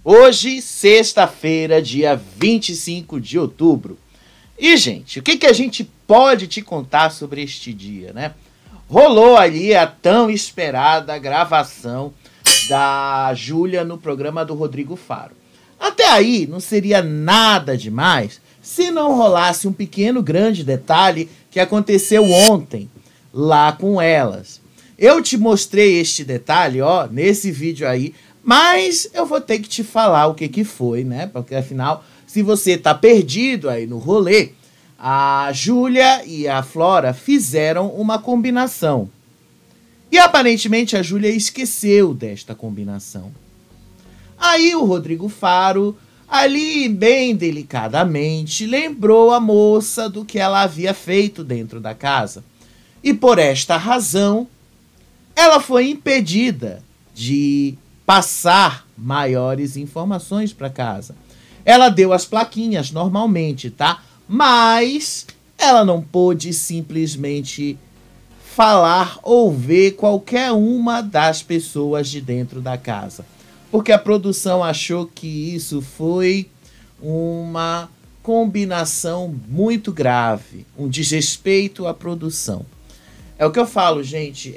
Hoje, sexta-feira, dia 25 de outubro. E, gente, o que a gente pode te contar sobre este dia, né? Rolou ali a tão esperada gravação da Júlia no programa do Rodrigo Faro. Até aí, não seria nada demais se não rolasse um pequeno grande detalhe que aconteceu ontem lá com elas. Eu te mostrei este detalhe, ó, nesse vídeo aí, mas eu vou ter que te falar o que foi, né? Porque afinal, se você tá perdido aí no rolê, a Júlia e a Flora fizeram uma combinação. E aparentemente a Júlia esqueceu desta combinação. Aí o Rodrigo Faro, ali bem delicadamente, lembrou a moça do que ela havia feito dentro da casa. E por esta razão, ela foi impedida de passar maiores informações para casa. Ela deu as plaquinhas normalmente, tá? Mas ela não pôde simplesmente falar ou ver qualquer uma das pessoas de dentro da casa. Porque a produção achou que isso foi uma combinação muito grave, um desrespeito à produção. É o que eu falo, gente,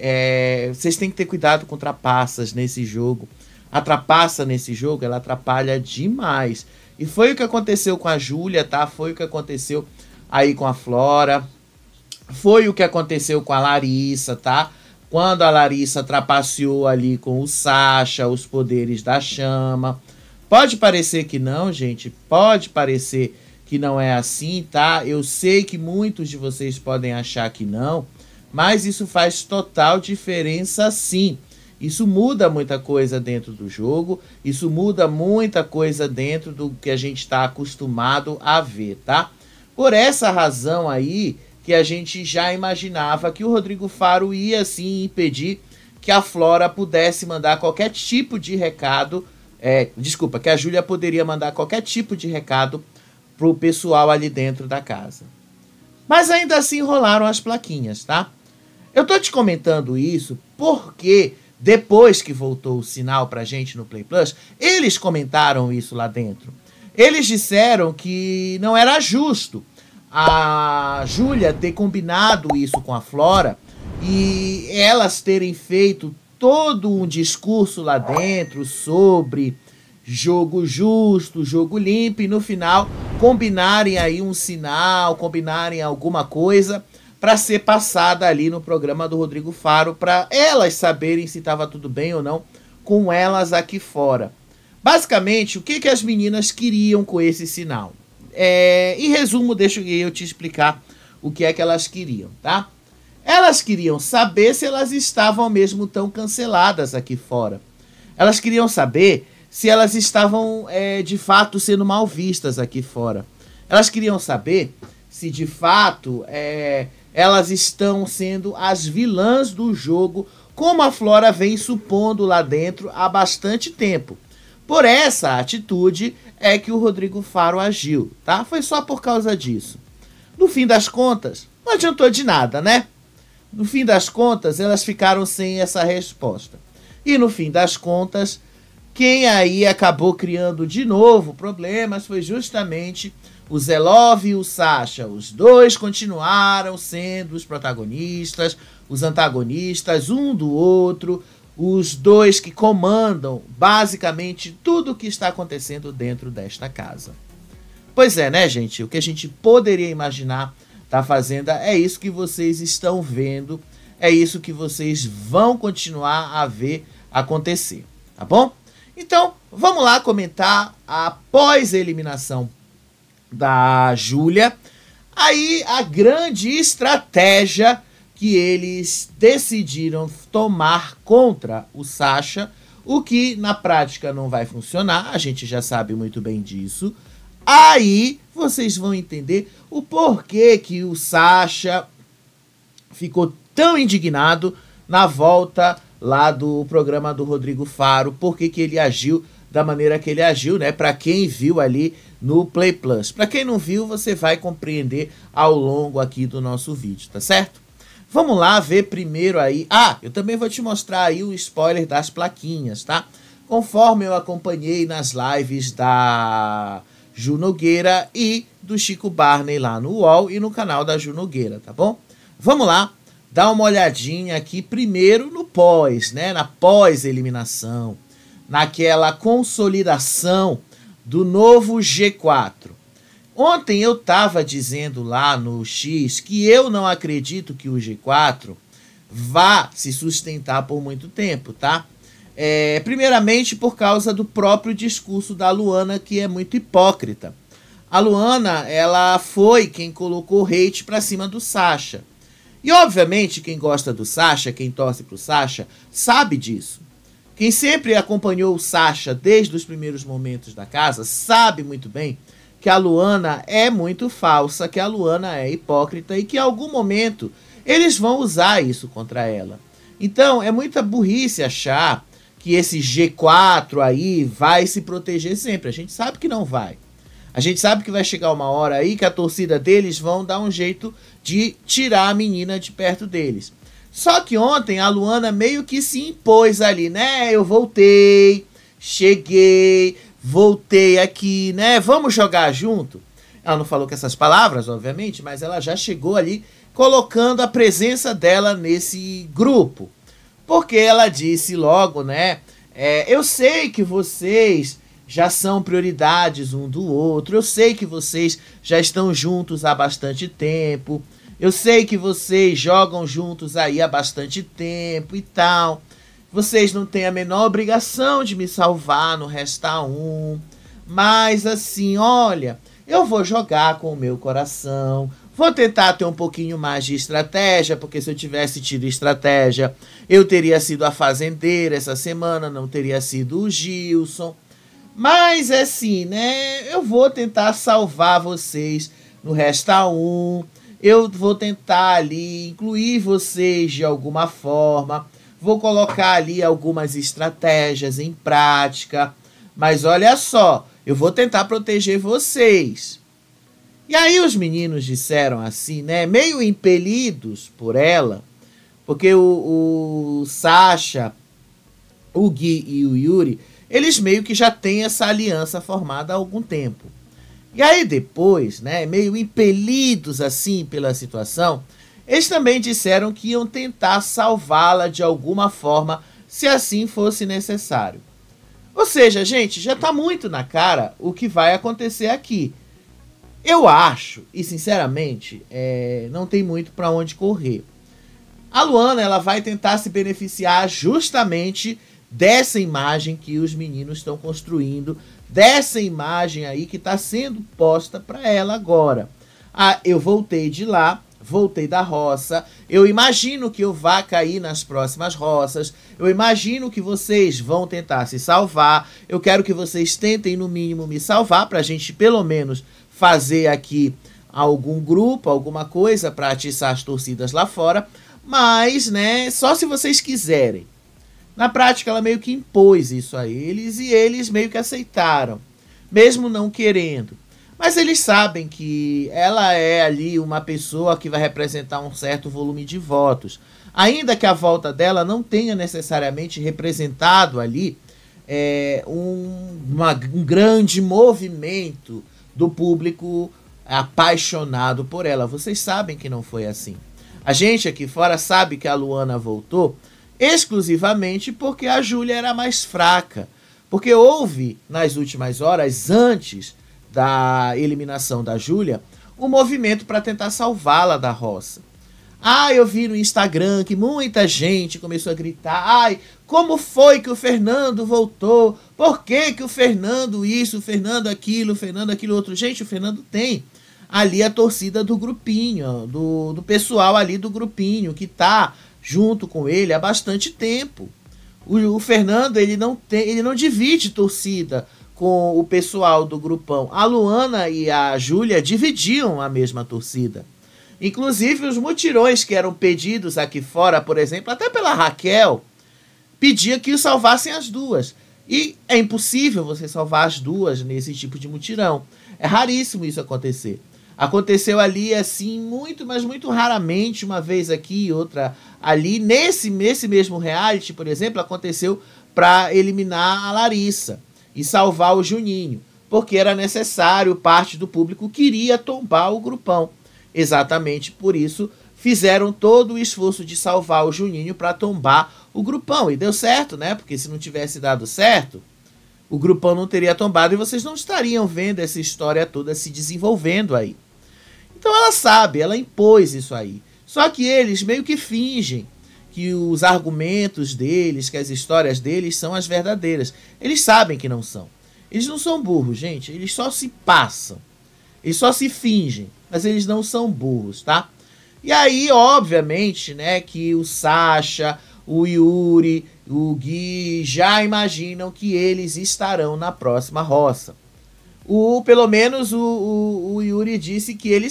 vocês têm que ter cuidado com trapaças nesse jogo. A trapaça nesse jogo, ela atrapalha demais. E foi o que aconteceu com a Júlia, tá? Foi o que aconteceu aí com a Flora. Foi o que aconteceu com a Larissa, tá? Quando a Larissa trapaceou ali com o Sasha, os poderes da chama. Pode parecer que não, gente. Pode parecer que não é assim, tá? Eu sei que muitos de vocês podem achar que não. Mas isso faz total diferença sim. Isso muda muita coisa dentro do jogo. Isso muda muita coisa dentro do que a gente está acostumado a ver, tá? Por essa razão aí que a gente já imaginava que o Rodrigo Faro ia sim impedir que a Flora pudesse mandar qualquer tipo de recado. Que a Júlia poderia mandar qualquer tipo de recado pro pessoal ali dentro da casa. Mas ainda assim rolaram as plaquinhas, tá? Eu tô te comentando isso porque depois que voltou o sinal pra gente no Play Plus, eles comentaram isso lá dentro. Eles disseram que não era justo a Júlia ter combinado isso com a Flora e elas terem feito todo um discurso lá dentro sobre jogo justo, jogo limpo e no final combinarem aí um sinal, combinarem alguma coisa para ser passada ali no programa do Rodrigo Faro, para elas saberem se estava tudo bem ou não com elas aqui fora. Basicamente, o que as meninas queriam com esse sinal? Em resumo, deixa eu te explicar o que é que elas queriam, tá? Elas queriam saber se elas estavam mesmo tão canceladas aqui fora. Elas queriam saber se elas estavam de fato sendo mal vistas aqui fora. Elas queriam saber se de fato elas estão sendo as vilãs do jogo, como a Flora vem supondo lá dentro há bastante tempo. Por essa atitude é que o Rodrigo Faro agiu, tá? Foi só por causa disso. No fim das contas, não adiantou de nada, né? No fim das contas, elas ficaram sem essa resposta. E no fim das contas, quem aí acabou criando de novo problemas foi justamente o Zelov e o Sasha. Os dois continuaram sendo os protagonistas, os antagonistas um do outro, os dois que comandam basicamente tudo o que está acontecendo dentro desta casa. Pois é, né, gente? O que a gente poderia imaginar da Fazenda é isso que vocês estão vendo, é isso que vocês vão continuar a ver acontecer, tá bom? Então, vamos lá comentar a pós-eliminação da Júlia. Aí a grande estratégia que eles decidiram tomar contra o Sasha, o que na prática não vai funcionar, a gente já sabe muito bem disso. Aí vocês vão entender o porquê que o Sasha ficou tão indignado na volta lá do programa do Rodrigo Faro, porquê que ele agiu da maneira que ele agiu, né? Para quem viu ali no Play Plus. Para quem não viu, você vai compreender ao longo aqui do nosso vídeo, tá certo? Vamos lá ver primeiro aí. Ah, eu também vou te mostrar aí o spoiler das plaquinhas, tá? conforme eu acompanhei nas lives da Ju Nogueira e do Chico Barney lá no UOL e no canal da Ju Nogueira, tá bom? Vamos lá, dar uma olhadinha aqui primeiro no pós, né? Na pós-eliminação, naquela consolidação do novo G4. Ontem eu estava dizendo lá no X que eu não acredito que o G4 vá se sustentar por muito tempo, tá? Primeiramente por causa do próprio discurso da Luana, que é muito hipócrita. A Luana, ela foi quem colocou hate pra cima do Sasha. E obviamente quem gosta do Sasha, quem torce pro Sasha, sabe disso. Quem sempre acompanhou o Sasha desde os primeiros momentos da casa, sabe muito bem que a Luana é muito falsa, que a Luana é hipócrita e que em algum momento eles vão usar isso contra ela. Então é muita burrice achar que esse G4 aí vai se proteger sempre. A gente sabe que não vai. A gente sabe que vai chegar uma hora aí que a torcida deles vão dar um jeito de tirar a menina de perto deles. Só que ontem a Luana meio que se impôs ali, né? Eu voltei, cheguei, voltei aqui, né? Vamos jogar junto? Ela não falou com essas palavras, obviamente, mas ela já chegou ali colocando a presença dela nesse grupo. Porque ela disse logo, né? Eu sei que vocês já são prioridades um do outro. Eu sei que vocês já estão juntos há bastante tempo. Eu sei que vocês jogam juntos aí há bastante tempo e tal. Vocês não têm a menor obrigação de me salvar no Resta 1. Mas assim, olha, eu vou jogar com o meu coração. Vou tentar ter um pouquinho mais de estratégia, porque se eu tivesse tido estratégia, eu teria sido a fazendeira essa semana, não teria sido o Gilson. Mas assim, né, eu vou tentar salvar vocês no Resta 1. Eu vou tentar ali incluir vocês de alguma forma. Vou colocar ali algumas estratégias em prática. Mas olha só, eu vou tentar proteger vocês. E aí os meninos disseram assim, né, meio impelidos por ela, porque o Sasha, o Gui e o Yuri, eles meio que já têm essa aliança formada há algum tempo. E aí depois, né, meio impelidos assim pela situação, eles também disseram que iam tentar salvá-la de alguma forma, se assim fosse necessário. Ou seja, gente, já está muito na cara o que vai acontecer aqui. Eu acho, e sinceramente, não tem muito para onde correr. A Luana, ela vai tentar se beneficiar justamente dessa imagem que os meninos estão construindo, dessa imagem aí que está sendo posta para ela agora. Eu voltei de lá, voltei da roça, eu imagino que eu vá cair nas próximas roças, eu imagino que vocês vão tentar se salvar, eu quero que vocês tentem no mínimo me salvar, para a gente pelo menos fazer aqui algum grupo, alguma coisa para atiçar as torcidas lá fora, mas, né, só se vocês quiserem. Na prática, ela meio que impôs isso a eles e eles meio que aceitaram, mesmo não querendo. Mas eles sabem que ela é ali uma pessoa que vai representar um certo volume de votos. Ainda que a volta dela não tenha necessariamente representado ali um grande movimento do público apaixonado por ela. Vocês sabem que não foi assim. A gente aqui fora sabe que a Luana voltou exclusivamente porque a Júlia era mais fraca. Porque houve, nas últimas horas, antes da eliminação da Júlia, um movimento para tentar salvá-la da roça. Eu vi no Instagram que muita gente começou a gritar, como foi que o Fernando voltou? Por que que o Fernando isso, o Fernando aquilo, outro? Gente, o Fernando tem ali a torcida do grupinho, do pessoal ali do grupinho, que tá junto com ele há bastante tempo. O Fernando, ele não divide torcida com o pessoal do grupão. A Luana e a Júlia dividiam a mesma torcida. Inclusive os mutirões que eram pedidos aqui fora, por exemplo, até pela Raquel, pedia que salvassem as duas. E é impossível você salvar as duas nesse tipo de mutirão. É raríssimo isso acontecer. Aconteceu ali, assim, muito, mas muito raramente, uma vez aqui e outra ali. Nesse mesmo reality, por exemplo, aconteceu para eliminar a Larissa e salvar o Juninho, porque era necessário, parte do público queria tombar o grupão. Exatamente por isso fizeram todo o esforço de salvar o Juninho para tombar o grupão. E deu certo, né? Porque se não tivesse dado certo, o grupão não teria tombado e vocês não estariam vendo essa história toda se desenvolvendo aí. Então ela sabe, ela impôs isso aí. Só que eles meio que fingem que os argumentos deles, que as histórias deles são as verdadeiras. Eles sabem que não são. Eles não são burros, gente. Eles só se passam. Eles só se fingem. Mas eles não são burros, tá? E aí, obviamente, né, que o Sasha, o Yuri, o Gui já imaginam que eles estarão na próxima roça. Pelo menos o Yuri disse que ele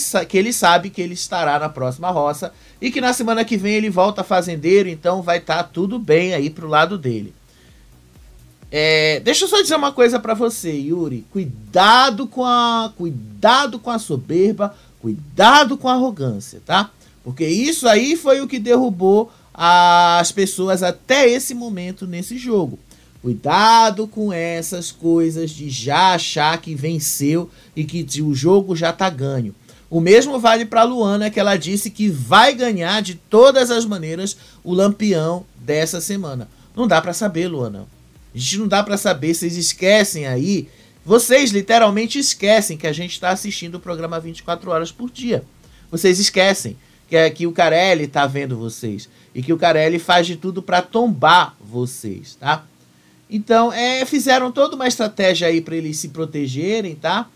sabe que ele estará na próxima roça e que na semana que vem ele volta fazendeiro, então vai estar tudo bem aí pro lado dele. Deixa eu só dizer uma coisa pra você, Yuri. Cuidado com a soberba, cuidado com a arrogância, tá? Porque isso aí foi o que derrubou as pessoas até esse momento nesse jogo. Cuidado com essas coisas de já achar que venceu e que o jogo já tá ganho. O mesmo vale para Luana, que ela disse que vai ganhar de todas as maneiras o Lampião dessa semana. Não dá para saber, Luana. A gente não dá para saber, vocês esquecem aí. Vocês literalmente esquecem que a gente está assistindo o programa 24 horas por dia. Vocês esquecem que o Carelli tá vendo vocês e que o Carelli faz de tudo para tombar vocês, tá? Então, fizeram toda uma estratégia aí para eles se protegerem, tá?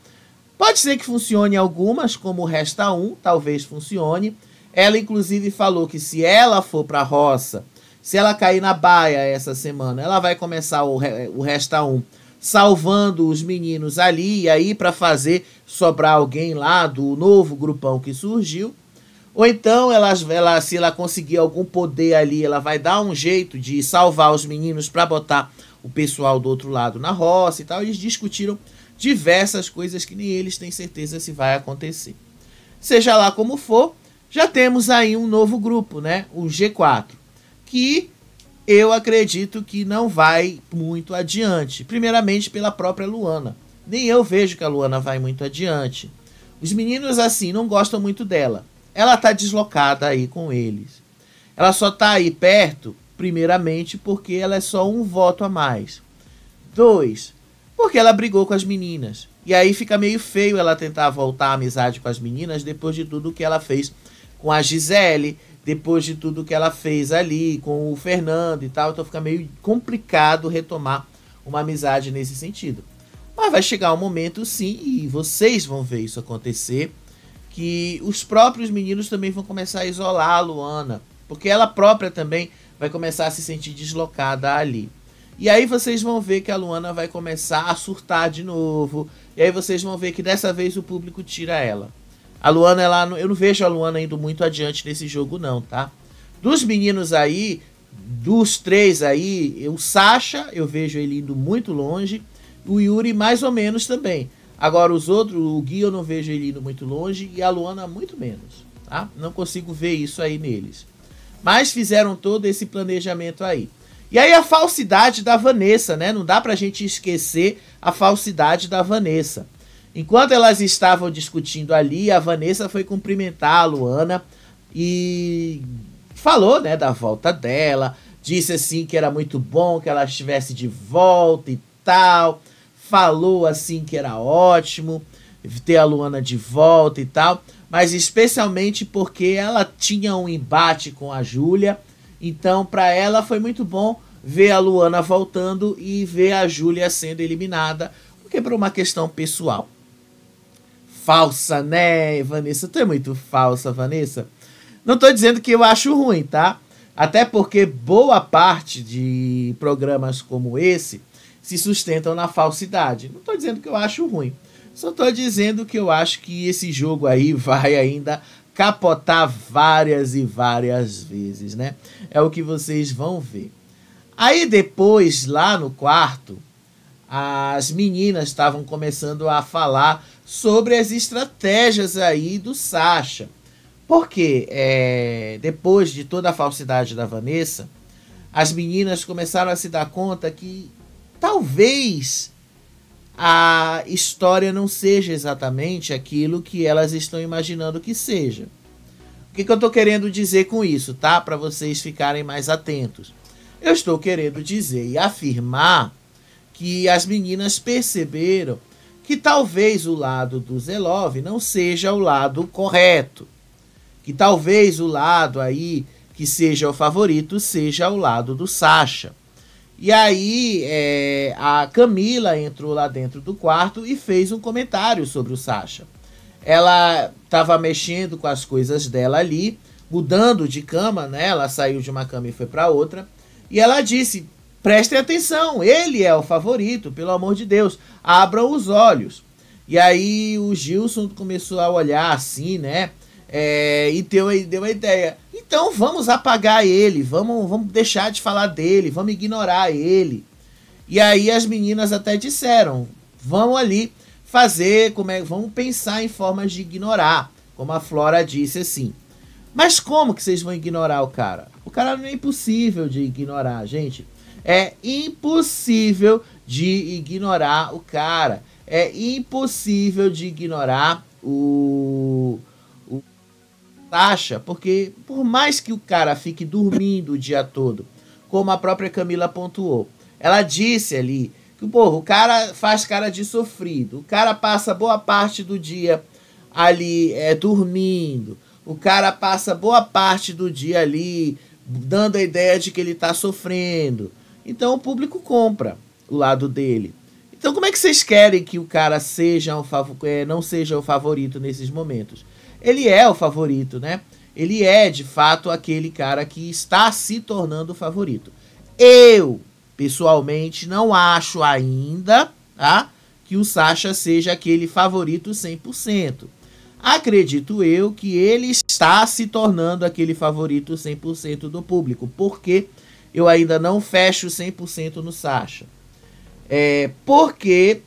Pode ser que funcione algumas, como o Resta 1, talvez funcione. Ela, inclusive, falou que se ela for pra roça, se ela cair na baia essa semana, ela vai começar o Resta 1 salvando os meninos ali, e aí para fazer sobrar alguém lá do novo grupão que surgiu. Ou então, se ela conseguir algum poder ali, ela vai dar um jeito de salvar os meninos para botar o pessoal do outro lado na roça e tal. Eles discutiram diversas coisas que nem eles têm certeza se vai acontecer. Seja lá como for, já temos aí um novo grupo, né? O G4, que eu acredito que não vai muito adiante. Primeiramente pela própria Luana. Nem eu vejo que a Luana vai muito adiante. Os meninos, assim, não gostam muito dela. Ela tá deslocada aí com eles. Ela só tá aí perto, primeiramente, porque ela é só um voto a mais. 2, porque ela brigou com as meninas. E aí fica meio feio ela tentar voltar à amizade com as meninas depois de tudo que ela fez com a Gisele, depois de tudo que ela fez ali com o Fernando e tal. Então fica meio complicado retomar uma amizade nesse sentido. Mas vai chegar um momento, sim, e vocês vão ver isso acontecer, que os próprios meninos também vão começar a isolar a Luana, porque ela própria também vai começar a se sentir deslocada ali. E aí vocês vão ver que a Luana vai começar a surtar de novo, e aí vocês vão ver que dessa vez o público tira ela. A Luana, eu não vejo a Luana indo muito adiante nesse jogo não, tá? Dos meninos aí, dos 3 aí, o Sasha, eu vejo ele indo muito longe, o Yuri mais ou menos também. Agora os outros, o Gui eu não vejo ele indo muito longe e a Luana muito menos, tá? Não consigo ver isso aí neles. Mas fizeram todo esse planejamento aí. E aí a falsidade da Vanessa, né? Não dá pra gente esquecer a falsidade da Vanessa. Enquanto elas estavam discutindo ali, a Vanessa foi cumprimentar a Luana e falou, né, da volta dela. Disse assim que era muito bom que ela estivesse de volta e tal. Falou assim que era ótimo ter a Luana de volta e tal, mas especialmente porque ela tinha um embate com a Júlia, então para ela foi muito bom ver a Luana voltando e ver a Júlia sendo eliminada, porque por uma questão pessoal. Falsa, né, Vanessa? Tu é muito falsa, Vanessa. Não tô dizendo que eu acho ruim, tá? Até porque boa parte de programas como esse se sustentam na falsidade. Não estou dizendo que eu acho ruim. Só estou dizendo que eu acho que esse jogo aí vai ainda capotar várias e várias vezes, né? É o que vocês vão ver. Aí depois, lá no quarto, as meninas estavam começando a falar sobre as estratégias aí do Sasha. Porque depois de toda a falsidade da Vanessa, as meninas começaram a se dar conta que talvez a história não seja exatamente aquilo que elas estão imaginando que seja. O que eu estou querendo dizer com isso, tá? Para vocês ficarem mais atentos. Eu estou querendo dizer e afirmar que as meninas perceberam que talvez o lado do Zelov não seja o lado correto. Que talvez o lado aí que seja o favorito seja o lado do Sasha. E aí a Camila entrou lá dentro do quarto e fez um comentário sobre o Sasha. Ela estava mexendo com as coisas dela ali, mudando de cama, né? Ela saiu de uma cama e foi para outra. E ela disse, prestem atenção, ele é o favorito, pelo amor de Deus, abram os olhos. E aí o Gilson começou a olhar assim, né? E deu a ideia. Então vamos apagar ele, vamos deixar de falar dele, vamos ignorar ele. E aí as meninas até disseram, vamos ali fazer, vamos pensar em formas de ignorar, como a Flora disse assim. Mas como que vocês vão ignorar o cara? O cara não é impossível de ignorar, gente. É impossível de ignorar o cara. É impossível de ignorar o Sasha, porque por mais que o cara fique dormindo o dia todo, como a própria Camila pontuou, ela disse ali que, porra, o cara faz cara de sofrido, o cara passa boa parte do dia ali dormindo, o cara passa boa parte do dia ali dando a ideia de que ele tá sofrendo. Então o público compra o lado dele. Então como é que vocês querem que o cara não seja o favorito nesses momentos? Ele é o favorito, né? Ele é, de fato, aquele cara que está se tornando o favorito. Eu, pessoalmente, não acho ainda, tá, que o Sasha seja aquele favorito 100%. Acredito eu que ele está se tornando aquele favorito 100% do público. Porque eu ainda não fecho 100% no Sasha. Porque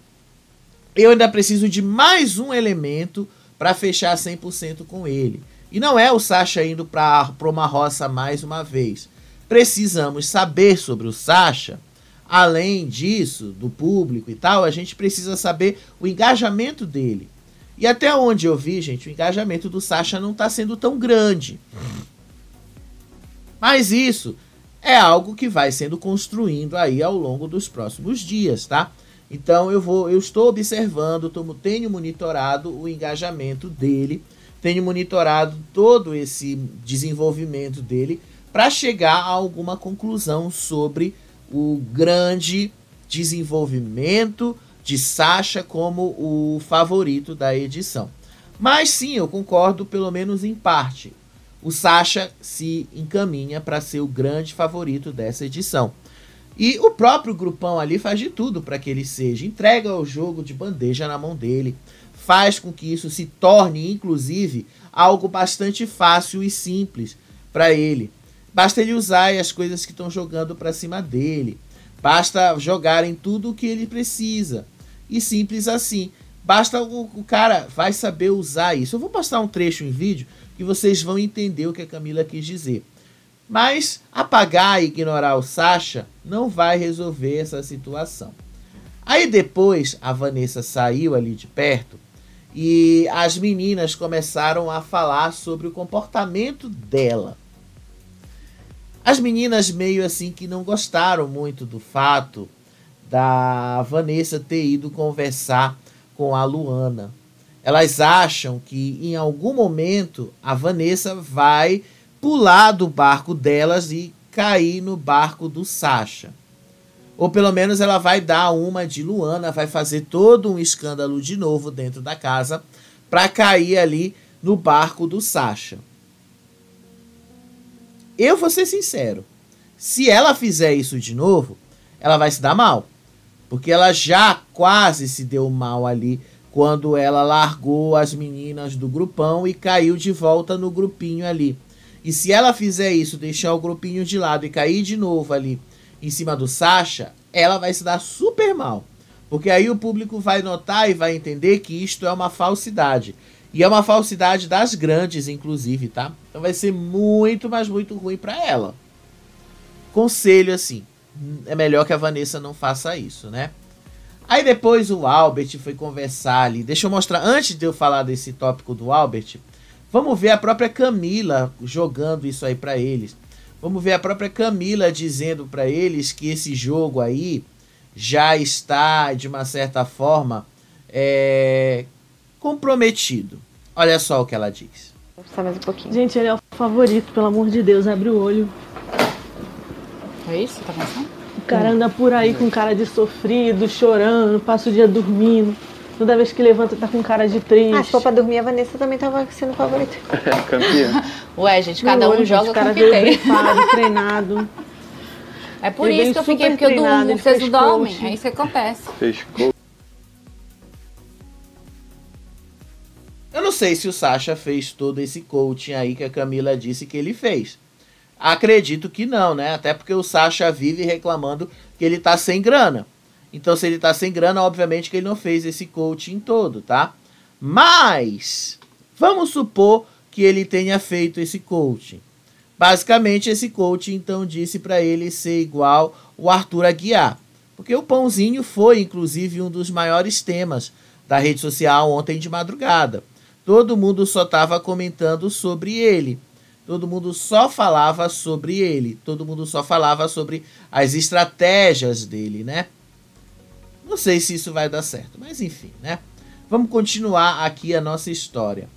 eu ainda preciso de mais um elemento para fechar 100% com ele. E não é o Sasha indo para uma roça mais uma vez. Precisamos saber sobre o Sasha. Além disso, do público e tal, a gente precisa saber o engajamento dele. E até onde eu vi, gente, o engajamento do Sasha não está sendo tão grande. Mas isso é algo que vai sendo construindo aí ao longo dos próximos dias, tá? Então eu estou observando, tenho monitorado o engajamento dele, tenho monitorado todo esse desenvolvimento dele para chegar a alguma conclusão sobre o grande desenvolvimento de Sasha como o favorito da edição. Mas sim, eu concordo pelo menos em parte. O Sasha se encaminha para ser o grande favorito dessa edição. E o próprio grupão ali faz de tudo para que ele seja. Entrega o jogo de bandeja na mão dele. Faz com que isso se torne, inclusive, algo bastante fácil e simples para ele. Basta ele usar as coisas que estão jogando para cima dele. Basta jogar em tudo o que ele precisa. E simples assim. Basta o cara vai saber usar isso. Eu vou postar um trecho em vídeo que vocês vão entender o que a Camila quis dizer. Mas apagar e ignorar o Sasha não vai resolver essa situação. Aí depois a Vanessa saiu ali de perto e as meninas começaram a falar sobre o comportamento dela. As meninas meio assim que não gostaram muito do fato da Vanessa ter ido conversar com a Luana. Elas acham que em algum momento a Vanessa vai pular do barco delas e cair no barco do Sasha. Ou pelo menos ela vai dar uma de Luana, vai fazer todo um escândalo de novo dentro da casa para cair ali no barco do Sasha. Eu vou ser sincero, se ela fizer isso de novo, ela vai se dar mal. Porque ela já quase se deu mal ali quando ela largou as meninas do grupão e caiu de volta no grupinho ali. E se ela fizer isso, deixar o grupinho de lado e cair de novo ali em cima do Sasha, ela vai se dar super mal. Porque aí o público vai notar e vai entender que isto é uma falsidade. E é uma falsidade das grandes, inclusive, tá? Então vai ser muito, mas muito ruim pra ela. conselho assim, é melhor que a Vanessa não faça isso, né? Aí depois o Albert foi conversar ali. Deixa eu mostrar, antes de eu falar desse tópico do Albert, vamos ver a própria Camila jogando isso aí pra eles. Vamos ver a própria Camila dizendo pra eles que esse jogo aí já está, de uma certa forma, comprometido. Olha só o que ela diz. Vou precisar mais um pouquinho. Gente, ele é o favorito, pelo amor de Deus, abre o olho. É isso? Tá pensando? O cara anda por aí com cara de sofrido, chorando, passa o dia dormindo. Toda vez que levanta tá com cara de triste. Se for pra dormir, a Vanessa também tava sendo favorita. Campeã. Ué, gente, cada um joga com o que veio tem. grifado, treinado. É por Ele isso que eu veio fiquei, super porque eu treinado, durmo, ele vocês fez não dormem. coaching. É isso que acontece. Fez gol. Eu não sei se o Sasha fez todo esse coaching aí que a Camila disse que ele fez. Acredito que não, né? Até porque o Sasha vive reclamando que ele tá sem grana. Então, se ele tá sem grana, obviamente que ele não fez esse coaching todo, tá? Mas, vamos supor que ele tenha feito esse coaching. Basicamente, esse coaching, então, disse para ele ser igual o Arthur Aguiar. Porque o Pãozinho foi, inclusive, um dos maiores temas da rede social ontem de madrugada. Todo mundo só estava comentando sobre ele. Todo mundo só falava sobre ele. Todo mundo só falava sobre as estratégias dele, né? Não sei se isso vai dar certo, mas enfim, né? Vamos continuar aqui a nossa história.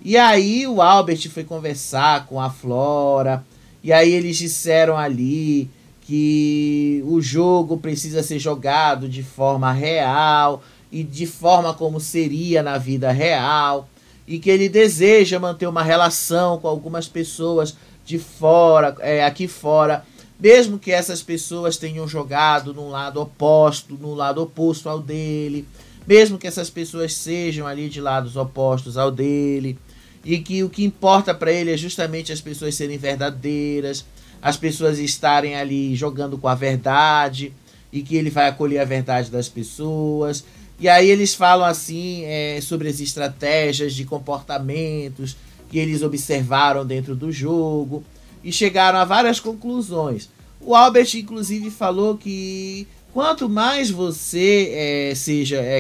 E aí o Albert foi conversar com a Flora. E aí eles disseram ali que o jogo precisa ser jogado de forma real e de forma como seria na vida real. E que ele deseja manter uma relação com algumas pessoas de fora, aqui fora, mesmo que essas pessoas tenham jogado no lado oposto ao dele, mesmo que essas pessoas sejam ali de lados opostos ao dele, e que o que importa para ele é justamente as pessoas serem verdadeiras, as pessoas estarem ali jogando com a verdade, e que ele vai acolher a verdade das pessoas. E aí eles falam assim sobre as estratégias de comportamentos que eles observaram dentro do jogo e chegaram a várias conclusões. O Albert, inclusive, falou que quanto mais você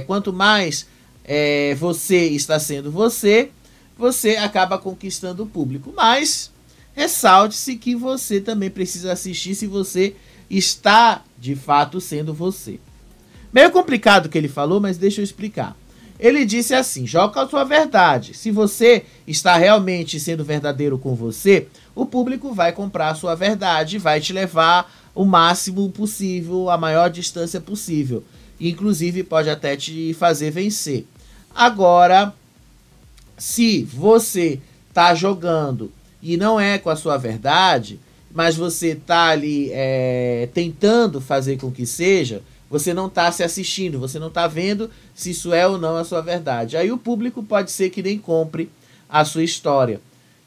quanto mais você está sendo você, você acaba conquistando o público. Mas ressalte-se que você também precisa assistir se você está, de fato, sendo você. Meio complicado o que ele falou, mas deixa eu explicar. Ele disse assim: joga a sua verdade. Se você está realmente sendo verdadeiro com você, o público vai comprar a sua verdade, vai te levar o máximo possível, a maior distância possível. Inclusive pode até te fazer vencer. Agora, se você está jogando e não é com a sua verdade, mas você está ali tentando fazer com que seja, você não está se assistindo, você não está vendo se isso é ou não a sua verdade. Aí o público pode ser que nem compre a sua história.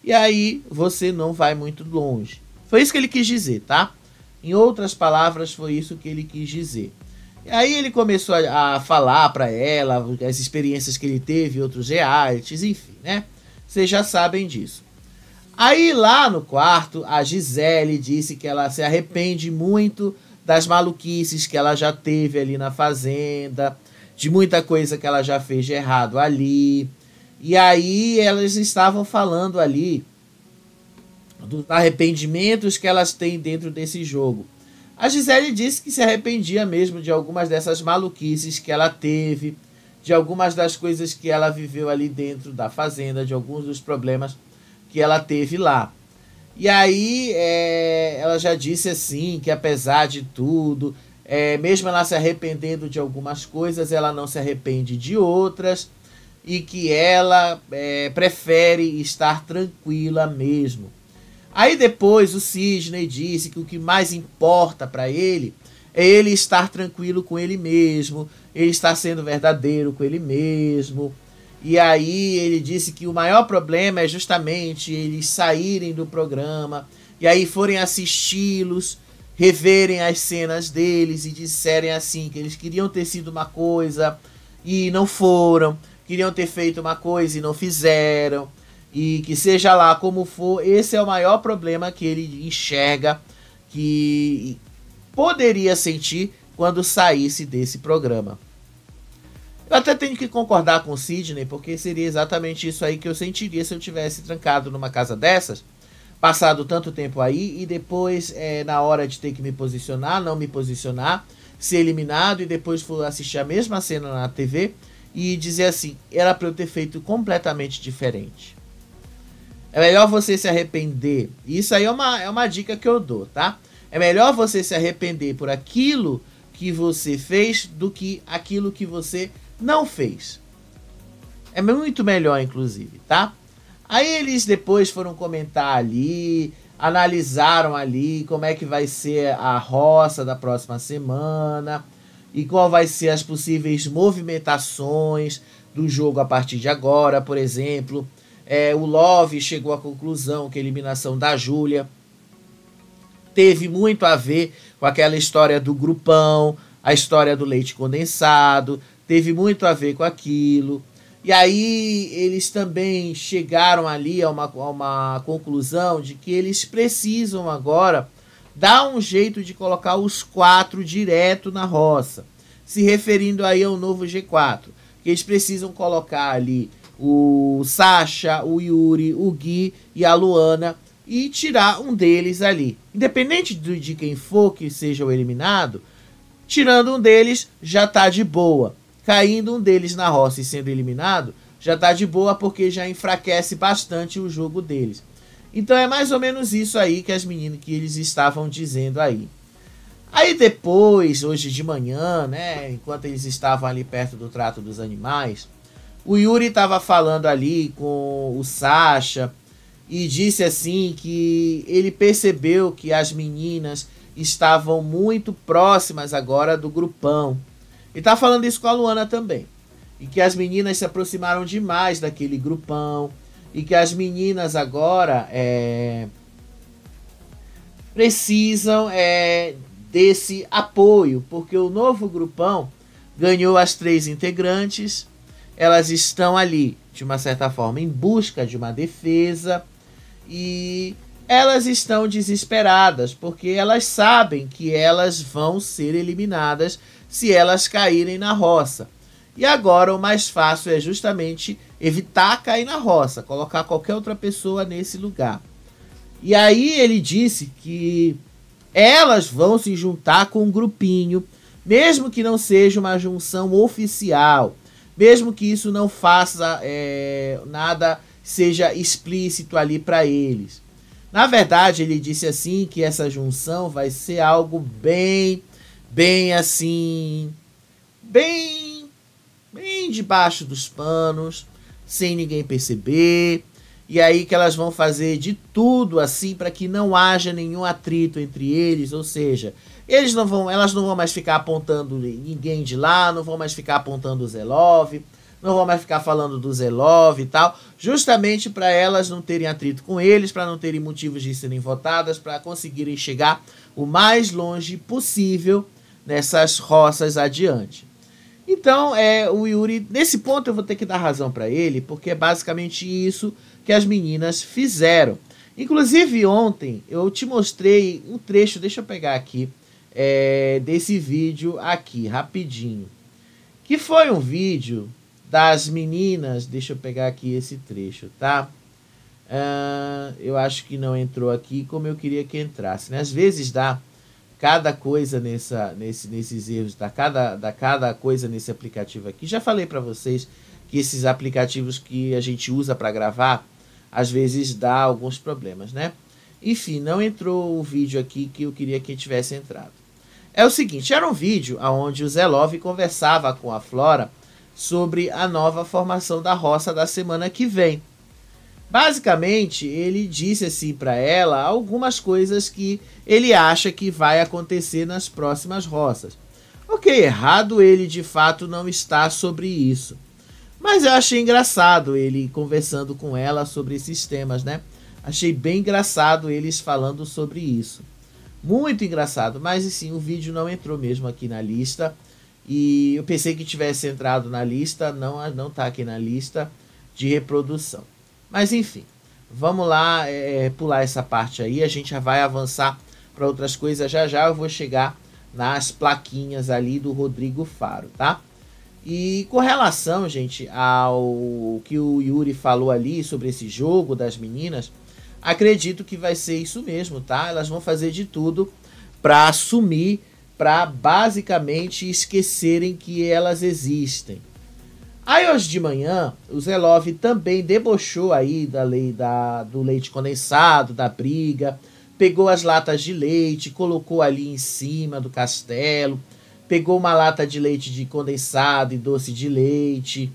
E aí você não vai muito longe. Foi isso que ele quis dizer, tá? Em outras palavras, foi isso que ele quis dizer. E aí ele começou a falar para ela as experiências que ele teve em outros realities, enfim, né? Vocês já sabem disso. Aí lá no quarto, a Gisele disse que ela se arrepende muito das maluquices que ela já teve ali na fazenda, de muita coisa que ela já fez de errado ali. E aí elas estavam falando ali dos arrependimentos que elas têm dentro desse jogo. A Gisele disse que se arrependia mesmo de algumas dessas maluquices que ela teve, de algumas das coisas que ela viveu ali dentro da fazenda, de alguns dos problemas que ela teve lá. E aí ela já disse assim, que apesar de tudo, mesmo ela se arrependendo de algumas coisas, ela não se arrepende de outras, e que ela prefere estar tranquila mesmo. Aí depois o Sidney disse que o que mais importa para ele é ele estar tranquilo com ele mesmo, ele estar sendo verdadeiro com ele mesmo. E aí ele disse que o maior problema é justamente eles saírem do programa e aí forem assisti-los, reverem as cenas deles e disserem assim que eles queriam ter sido uma coisa e não foram, queriam ter feito uma coisa e não fizeram, e que seja lá como for, esse é o maior problema que ele enxerga que poderia sentir quando saísse desse programa. Eu até tenho que concordar com o Sidney, porque seria exatamente isso aí que eu sentiria se eu tivesse trancado numa casa dessas, passado tanto tempo aí, e depois, na hora de ter que me posicionar, não me posicionar, ser eliminado, e depois for assistir a mesma cena na TV, e dizer assim, era para eu ter feito completamente diferente. É melhor você se arrepender, isso aí é uma dica que eu dou, tá? É melhor você se arrepender por aquilo que você fez do que aquilo que você não fez. É muito melhor, inclusive, tá? Aí eles depois foram comentar ali, analisaram ali como é que vai ser a roça da próxima semana e qual vai ser as possíveis movimentações do jogo a partir de agora. Por exemplo, o Love chegou à conclusão que a eliminação da Júlia teve muito a ver com aquela história do grupão, a história do leite condensado, teve muito a ver com aquilo. E aí eles também chegaram ali a uma conclusão de que eles precisam agora dar um jeito de colocar os 4 direto na roça, se referindo aí ao novo G4, que eles precisam colocar ali o Sasha, o Yuri, o Gui e a Luana e tirar um deles ali. Independente de quem for que seja o eliminado, tirando um deles já tá de boa. Caindo um deles na roça e sendo eliminado, já tá de boa porque já enfraquece bastante o jogo deles. Então é mais ou menos isso aí que as meninas que eles estavam dizendo aí. Aí depois, hoje de manhã, né, enquanto eles estavam ali perto do trato dos animais, o Yuri estava falando ali com o Sasha e disse assim que ele percebeu que as meninas estavam muito próximas agora do grupão. E tá falando isso com a Luana também. E que as meninas se aproximaram demais daquele grupão. E que as meninas agora precisam desse apoio. Porque o novo grupão ganhou as 3 integrantes. Elas estão ali, de uma certa forma, em busca de uma defesa. E elas estão desesperadas. Porque elas sabem que elas vão ser eliminadas se elas caírem na roça. E agora o mais fácil é justamente evitar cair na roça, colocar qualquer outra pessoa nesse lugar. E aí ele disse que elas vão se juntar com um grupinho, mesmo que não seja uma junção oficial, mesmo que isso não faça nada, seja explícito ali para eles. Na verdade, ele disse assim que essa junção vai ser algo bem assim, bem debaixo dos panos, sem ninguém perceber, e aí que elas vão fazer de tudo assim para que não haja nenhum atrito entre eles, ou seja, elas não vão mais ficar apontando ninguém de lá, não vão mais ficar apontando o Zelov, não vão mais ficar falando do Zelov e tal, justamente para elas não terem atrito com eles, para não terem motivos de serem votadas, para conseguirem chegar o mais longe possível nessas roças adiante. Então, o Yuri, nesse ponto eu vou ter que dar razão para ele, porque é basicamente isso que as meninas fizeram. Inclusive ontem eu te mostrei um trecho, deixa eu pegar aqui, desse vídeo aqui, rapidinho. Que foi um vídeo das meninas, deixa eu pegar aqui esse trecho, tá? Eu acho que não entrou aqui como eu queria que entrasse, né? Às vezes dá cada coisa nesses erros, cada coisa nesse aplicativo aqui. Já falei para vocês que esses aplicativos que a gente usa para gravar, às vezes dá alguns problemas, né? Enfim, não entrou o vídeo aqui que eu queria que tivesse entrado. É o seguinte, era um vídeo onde o Zelov conversava com a Flora sobre a nova formação da roça da semana que vem. Basicamente, ele disse assim para ela algumas coisas que ele acha que vai acontecer nas próximas roças. Ok, errado ele de fato não está sobre isso. Mas eu achei engraçado ele conversando com ela sobre esses temas, né? Achei bem engraçado eles falando sobre isso. Muito engraçado, mas assim, o vídeo não entrou mesmo aqui na lista. E eu pensei que tivesse entrado na lista, não está aqui na lista de reprodução. Mas enfim, vamos lá pular essa parte aí, a gente já vai avançar para outras coisas, já já eu vou chegar nas plaquinhas ali do Rodrigo Faro, tá? E com relação, gente, ao que o Yuri falou ali sobre esse jogo das meninas, acredito que vai ser isso mesmo, tá? Elas vão fazer de tudo para assumir, para basicamente esquecerem que elas existem. Aí hoje de manhã, o Zelov também debochou aí da lei do leite condensado, da briga, pegou as latas de leite, colocou ali em cima do castelo, pegou uma lata de leite de condensado e doce de leite,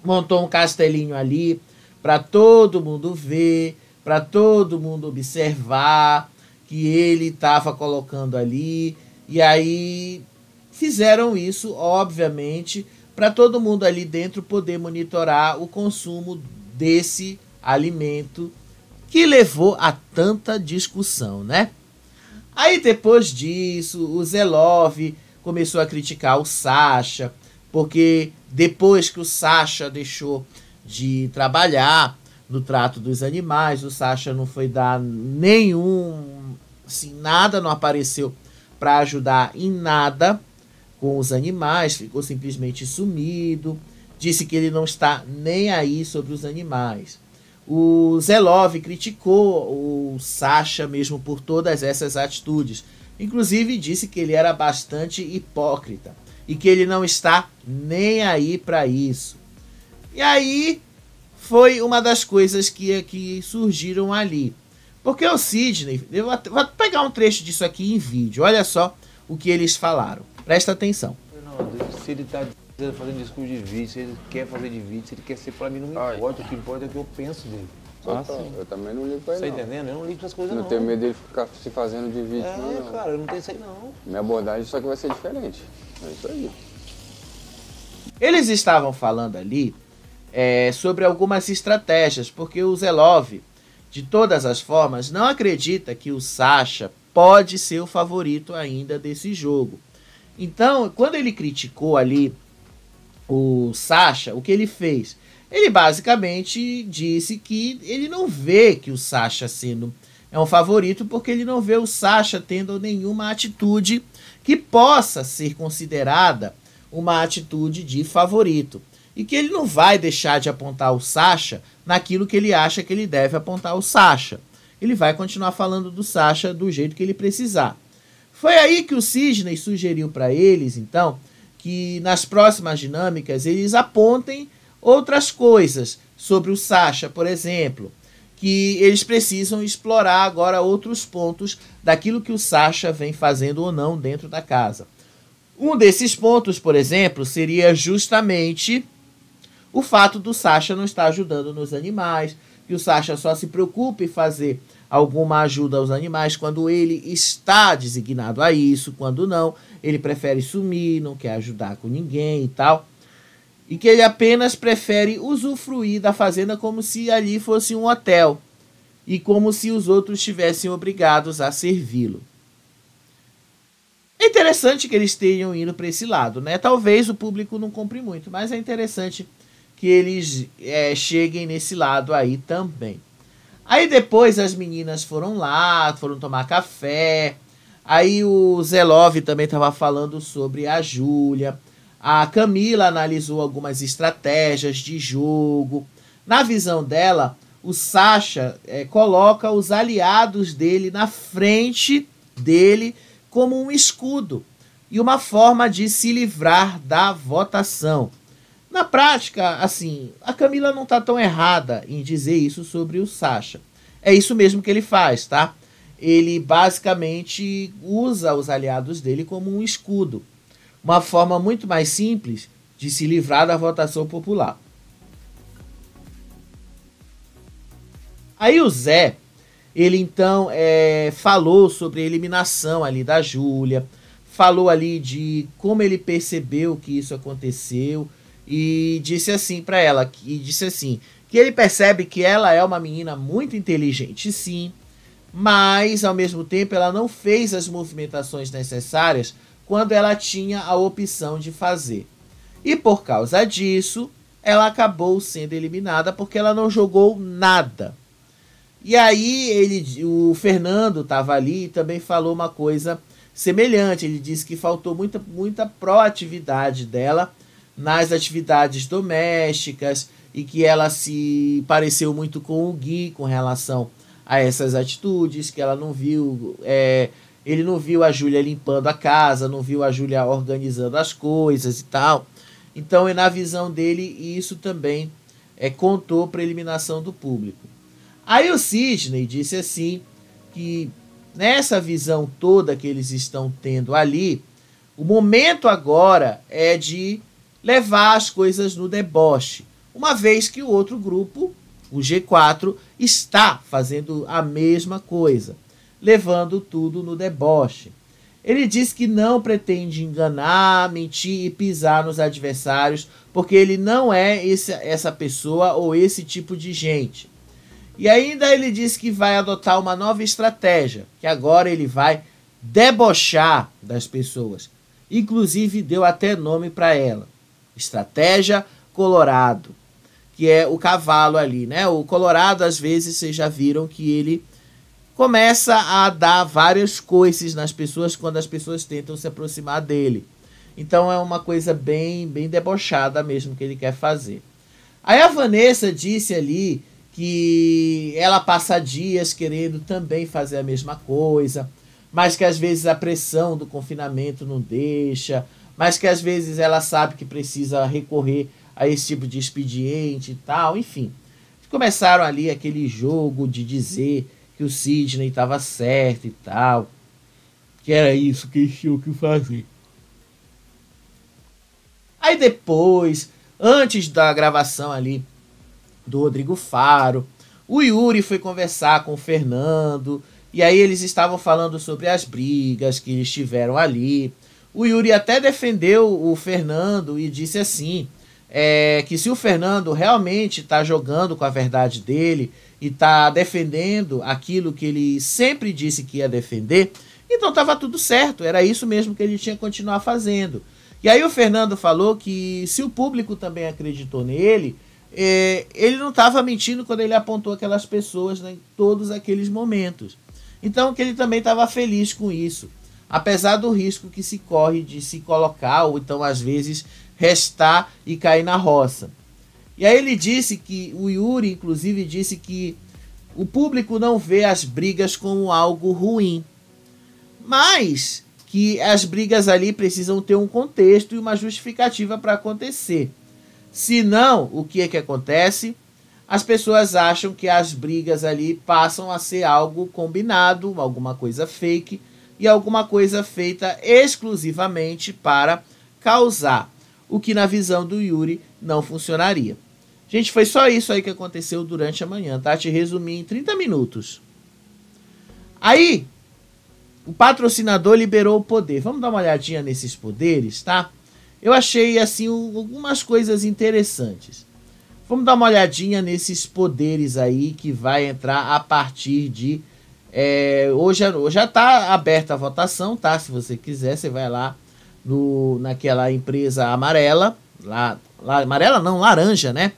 montou um castelinho ali para todo mundo ver, para todo mundo observar que ele estava colocando ali. E aí fizeram isso, obviamente, para todo mundo ali dentro poder monitorar o consumo desse alimento que levou a tanta discussão, né? Aí depois disso, o Zelov começou a criticar o Sasha, porque depois que o Sasha deixou de trabalhar no trato dos animais, o Sasha não foi dar nenhum, assim, nada, não apareceu para ajudar em nada com os animais, ficou simplesmente sumido, disse que ele não está nem aí sobre os animais. O Zelov criticou o Sasha mesmo por todas essas atitudes. Inclusive disse que ele era bastante hipócrita e que ele não está nem aí para isso. E aí foi uma das coisas que surgiram ali. Porque o Sidney, eu vou pegar um trecho disso aqui em vídeo, olha só o que eles falaram. Presta atenção. Não, se ele está fazendo discurso de vídeo, se ele quer fazer de vídeo, se ele quer ser, pra mim não me importa, o que importa é o que eu penso dele. Eu também não ligo pra ele, Tá entendendo? Eu não ligo pra essas coisas, não. Não tenho medo dele ficar se fazendo de vídeo, não. Cara, eu não tenho isso aí, não. Minha abordagem só que vai ser diferente. É isso aí. Eles estavam falando ali sobre algumas estratégias, porque o Zelov, de todas as formas, não acredita que o Sasha pode ser o favorito ainda desse jogo. Então, quando ele criticou ali o Sasha, o que ele fez? Ele basicamente disse que ele não vê que o Sasha é um favorito, porque ele não vê o Sasha tendo nenhuma atitude que possa ser considerada uma atitude de favorito. E que ele não vai deixar de apontar o Sasha naquilo que ele acha que ele deve apontar o Sasha. Ele vai continuar falando do Sasha do jeito que ele precisar. Foi aí que o Sidney sugeriu para eles, então, que nas próximas dinâmicas eles apontem outras coisas sobre o Sasha, por exemplo, que eles precisam explorar agora outros pontos daquilo que o Sasha vem fazendo ou não dentro da casa. Um desses pontos, por exemplo, seria justamente o fato do Sasha não estar ajudando nos animais, que o Sasha só se preocupa em fazer alguma ajuda aos animais quando ele está designado a isso, quando não, ele prefere sumir, não quer ajudar com ninguém e tal. E que ele apenas prefere usufruir da fazenda como se ali fosse um hotel e como se os outros estivessem obrigados a servi-lo. É interessante que eles tenham ido para esse lado, né? Talvez o público não compre muito, mas é interessante que eles cheguem nesse lado aí também. Aí depois as meninas foram lá, foram tomar café. Aí o Zelov também estava falando sobre a Júlia. A Camila analisou algumas estratégias de jogo. Na visão dela, o Sasha coloca os aliados dele na frente dele como um escudo e uma forma de se livrar da votação. Na prática, assim, a Camila não está tão errada em dizer isso sobre o Sasha. É isso mesmo que ele faz, tá? Ele basicamente usa os aliados dele como um escudo. Uma forma muito mais simples de se livrar da votação popular. Aí o Zé, ele então falou sobre a eliminação ali da Júlia, falou ali de como ele percebeu que isso aconteceu e disse assim para ela, que ele percebe que ela é uma menina muito inteligente, sim, mas ao mesmo tempo ela não fez as movimentações necessárias quando ela tinha a opção de fazer. E por causa disso, ela acabou sendo eliminada porque ela não jogou nada. E aí o Fernando estava ali e também falou uma coisa semelhante. Ele disse que faltou muita proatividade dela nas atividades domésticas e que ela se pareceu muito com o Gui com relação a essas atitudes, que ela não viu, ele não viu a Júlia limpando a casa, não viu a Júlia organizando as coisas e tal. Então, na visão dele, isso também contou para a eliminação do público. Aí o Sidney disse assim, que nessa visão toda que eles estão tendo ali, o momento agora é de levar as coisas no deboche, uma vez que o outro grupo, o G4, está fazendo a mesma coisa, levando tudo no deboche. Ele diz que não pretende enganar, mentir e pisar nos adversários, porque ele não é essa pessoa ou esse tipo de gente. E ainda ele diz que vai adotar uma nova estratégia, que agora ele vai debochar das pessoas. Inclusive deu até nome para ela. Estratégia Colorado, que é o cavalo ali, né? O Colorado, às vezes, vocês já viram que ele começa a dar várias coices nas pessoas quando as pessoas tentam se aproximar dele. Então é uma coisa bem debochada mesmo que ele quer fazer. Aí a Vanessa disse ali que ela passa dias querendo também fazer a mesma coisa, mas que às vezes a pressão do confinamento não deixa, mas que às vezes ela sabe que precisa recorrer a esse tipo de expediente e tal, enfim. Começaram ali aquele jogo de dizer que o Sidney estava certo e tal, que era isso que eles tinham que fazer. Aí depois, antes da gravação ali do Rodrigo Faro, o Yuri foi conversar com o Fernando, e aí eles estavam falando sobre as brigas que eles tiveram ali. O Yuri até defendeu o Fernando e disse assim, que se o Fernando realmente está jogando com a verdade dele e está defendendo aquilo que ele sempre disse que ia defender, então estava tudo certo, era isso mesmo que ele tinha que continuar fazendo. E aí o Fernando falou que se o público também acreditou nele, ele não estava mentindo quando ele apontou aquelas pessoas, né, em todos aqueles momentos. Então que ele também estava feliz com isso, apesar do risco que se corre de se colocar ou então às vezes restar e cair na roça. E aí ele disse que, o Yuri inclusive disse que o público não vê as brigas como algo ruim, mas que as brigas ali precisam ter um contexto e uma justificativa para acontecer. Senão, o que é que acontece? As pessoas acham que as brigas ali passam a ser algo combinado, alguma coisa fake, e alguma coisa feita exclusivamente para causar, o que na visão do Yuri não funcionaria. Gente, foi só isso aí que aconteceu durante a manhã, tá? Te resumi em 30 minutos. Aí, o patrocinador liberou o poder. Vamos dar uma olhadinha nesses poderes, tá? Eu achei, assim, algumas coisas interessantes. Vamos dar uma olhadinha nesses poderes aí que vai entrar a partir de... hoje já está aberta a votação, tá? Se você quiser, você vai lá naquela empresa amarela, amarela não, laranja, né?